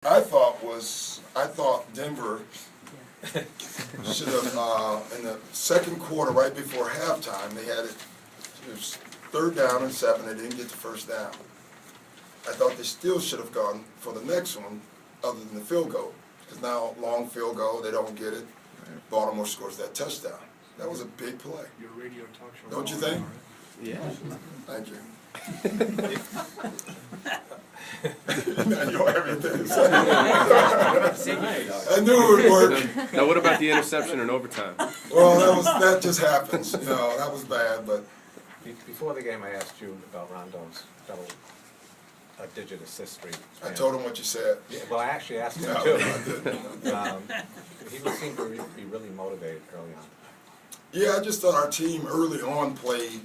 I thought Denver should have, in the second quarter, right before halftime, it was 3rd down and 7, they didn't get the first down. I thought they still should have gone for the next one, other than the field goal. Because now, long field goal, they don't get it. Baltimore scores that touchdown. That was a big play. Your radio talk show. Don't you think? Yeah. Thank you. Now you don't have anything to say. I knew it would work. Now, what about the interception in overtime? Well, that just happens. You know, that was bad, but Before the game, I asked you about Rondo's double-digit assist streak. I told him what you said. Yeah, well, I actually asked him No, too. I didn't. He seemed to be really motivated early on. Yeah, I just thought our team early on played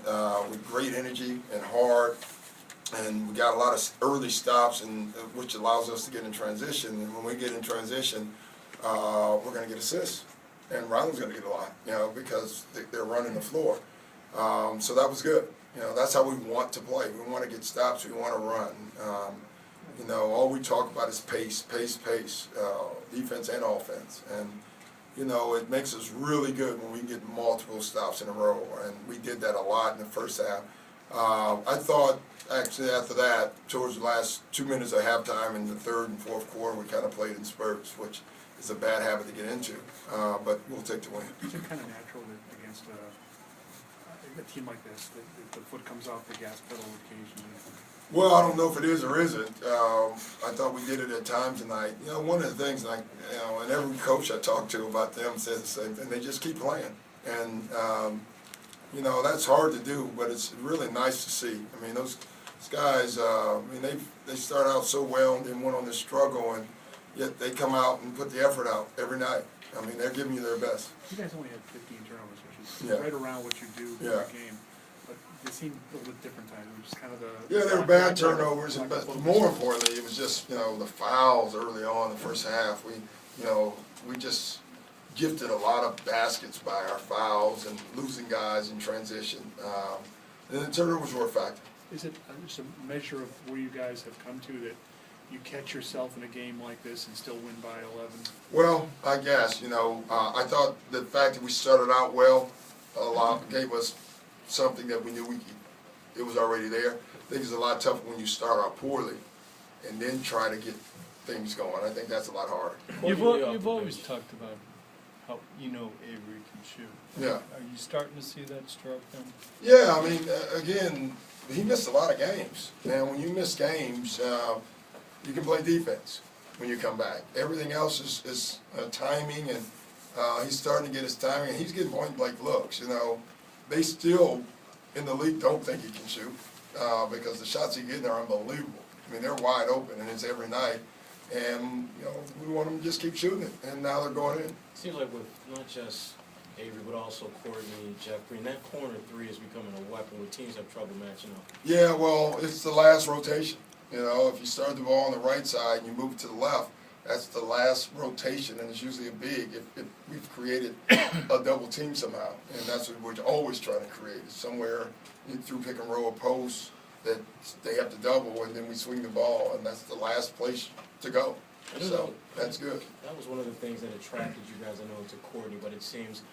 with great energy and hard, and we got a lot of early stops, and which allows us to get in transition. And when we get in transition, we're going to get assists, and Ronald's going to get a lot, you know, because they're running the floor. So that was good. You know, that's how we want to play. We want to get stops. We want to run. You know, all we talk about is pace, defense and offense, and you know, it makes us really good when we get multiple stops in a row, and we did that a lot in the first half. I thought, actually, after that, towards the last 2 minutes of halftime in the 3rd and 4th quarter, we kind of played in spurts, which is a bad habit to get into, but we'll take the win. Is it kind of natural that against a team like this, that the foot comes off the gas pedal occasionally? Well, I don't know if it is or isn't. I thought we did it at times tonight. You know, one of the things, like, you know, and every coach I talk to about them says the same thing. They just keep playing, and you know, that's hard to do, but it's really nice to see. I mean, those guys. I mean, they start out so well and then went on this struggle, and yet they come out and put the effort out every night. I mean, they're giving you their best. You guys only had 15 turnovers, which is Yeah. right around what you do in a game. But they seemed a little bit different times. It was just kind of the... Yeah, they were bad turnovers, but more importantly, it was just, you know, the fouls early on in the first half. We just gifted a lot of baskets by our fouls and losing guys in transition. And the turnovers were a factor. Is it just a measure of where you guys have come to that you catch yourself in a game like this and still win by 11? Well, I guess, you know, I thought the fact that we started out well gave us something that we knew it was already there. I think it's a lot tougher when you start out poorly and then try to get things going. I think that's a lot harder. You've always talked about how Avery can shoot. Yeah. Are you starting to see that stroke then? Yeah, I mean, again, he missed a lot of games. And when you miss games, you can play defense when you come back. Everything else is timing, and he's starting to get his timing, and he's getting point-blank looks. You know, they still, in the league, don't think he can shoot because the shots he's getting are unbelievable. I mean, they're wide open, and it's every night. And, you know, we want them to just keep shooting it, and now they're going in. It seems like with not just Avery, but also Courtney, Jeffrey, and that corner three is becoming a weapon where teams have trouble matching up. Yeah, well, it's the last rotation. You know, if you start the ball on the right side and you move it to the left, that's the last rotation, and it's usually a big. If we've created a double team somehow, and that's what we're always trying to create, somewhere through pick and roll or post that they have to double, and then we swing the ball, and that's the last place to go. So that's good. That was one of the things that attracted you guys, I know, to Courtney, but it seems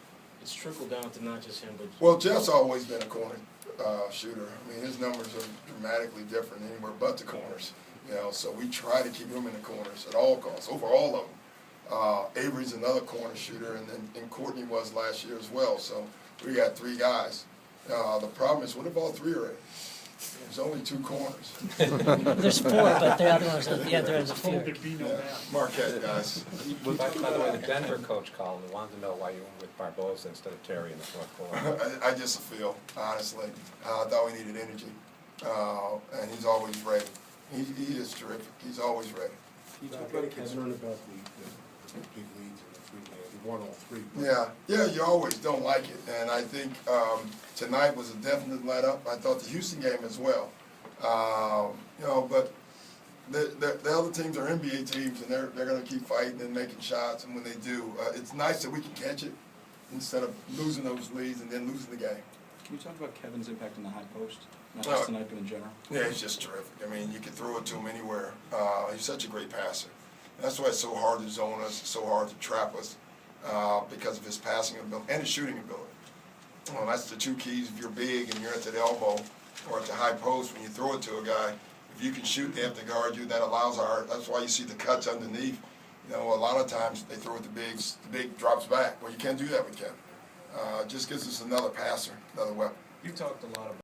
it's trickled down to not just him, but... Well, Jeff's always been a corner shooter. I mean, his numbers are dramatically different anywhere but the corners. You know, so we try to keep him in the corners at all costs, over all of them. Avery's another corner shooter, and Courtney was last year as well. So we got 3 guys. The problem is, what if all 3 are in? There's only 2 corners. There's 4, but the other one's the other one's a few. Marquette guys. By the way, the Denver coach called and wanted to know why you went with Barbosa instead of Terry in the 4th quarter. I just feel, honestly, I thought we needed energy, and he's always ready. He is terrific. He's always ready. He's very concerned about the big leads in the 3 games. He won all 3. Yeah, you always don't like it, and I think tonight was a definite let-up. I thought the Houston game as well. You know, but the other teams are NBA teams, and they're going to keep fighting and making shots, and when they do, it's nice that we can catch it instead of losing those leads and then losing the game. Can you talk about Kevin's impact on the high post? Not just tonight, but in general? Yeah, he's just terrific. I mean, you can throw it to him anywhere. He's such a great passer. That's why it's so hard to zone us, it's so hard to trap us, because of his passing ability and his shooting ability. Well, that's the two keys. If you're big and you're at the elbow or at the high post, when you throw it to a guy, if you can shoot, they have to guard you. That allows that's why you see the cuts underneath. You know, a lot of times they throw it to bigs, the big drops back. Well, you can't do that with Kevin. Just gives us another passer, another weapon. You talked a lot about